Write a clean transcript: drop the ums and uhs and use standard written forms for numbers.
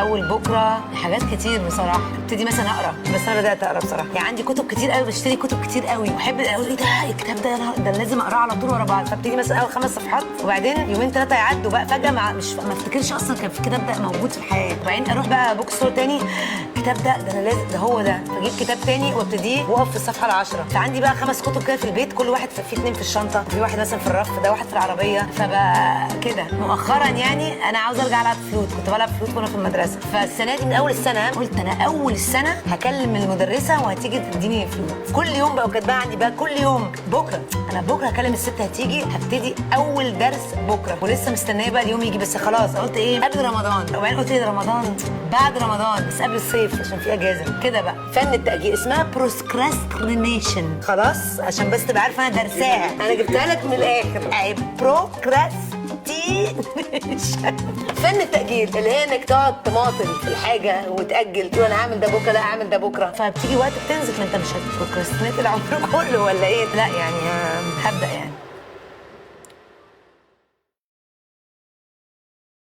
اول بكره حاجات كتير بصراحه. ابتدي مثلا اقرا، بس انا بدات اقرا بصراحه، يعني عندي كتب كتير قوي، بشتري كتب كتير قوي، واحب اقول ايه ده الكتاب ده، ده لازم اقراه على طول ورا بعض. فابتدي مثلا اول 5 صفحات، وبعدين يومين 3 يعدوا بقى فجاه ما افتكرش اصلا كان في الكتاب ده موجود في الحياه. وبعدين اروح بقى بوك ستور تاني، الكتاب ده انا لازم، ده هو ده، فاجيب كتاب تاني وابتديه واقف في الصفحه ال10. فعندي بقى 5 كتب كده في البيت، كل واحد فيه 2 في الشنطه، في واحد مثلا في الرف، ده واحد في العربيه. فبقى كده مؤخرا يعني انا عاوزه ارجع العب فلوت، كنت بلعب فلوت وانا في المدرسه. فالسنه دي من اول السنه قلت انا اول السنه هكلم المدرسه وهتيجي تديني فلوت. كل يوم بقى كاتباها عندي بقى كل يوم، بكره انا بكره هكلم الست هتيجي، هبتدي اول درس بكره، ولسه مستنيه بقى اليوم يجي. بس خلاص قلت ايه قبل رمضان، وبعدين قلت ايه رمضان بعد رمضان، بس قبل الصيف عشان في اجازه كده بقى. فن التاجيل اسمها بروسكراستينيشن، خلاص عشان بس تبقى عارفه انا درساها، انا جبتها لك من الاخر اهي. فن التأجيل اللي هي انك تقعد تماطل في الحاجة وتأجل، تقول انا هعمل ده بكرة، لا هعمل ده بكرة، فبتيجي وقت بتنزل، ما انت مش هتبروكراستينيت العمر كله ولا ايه؟ لا يعني هبدأ يعني.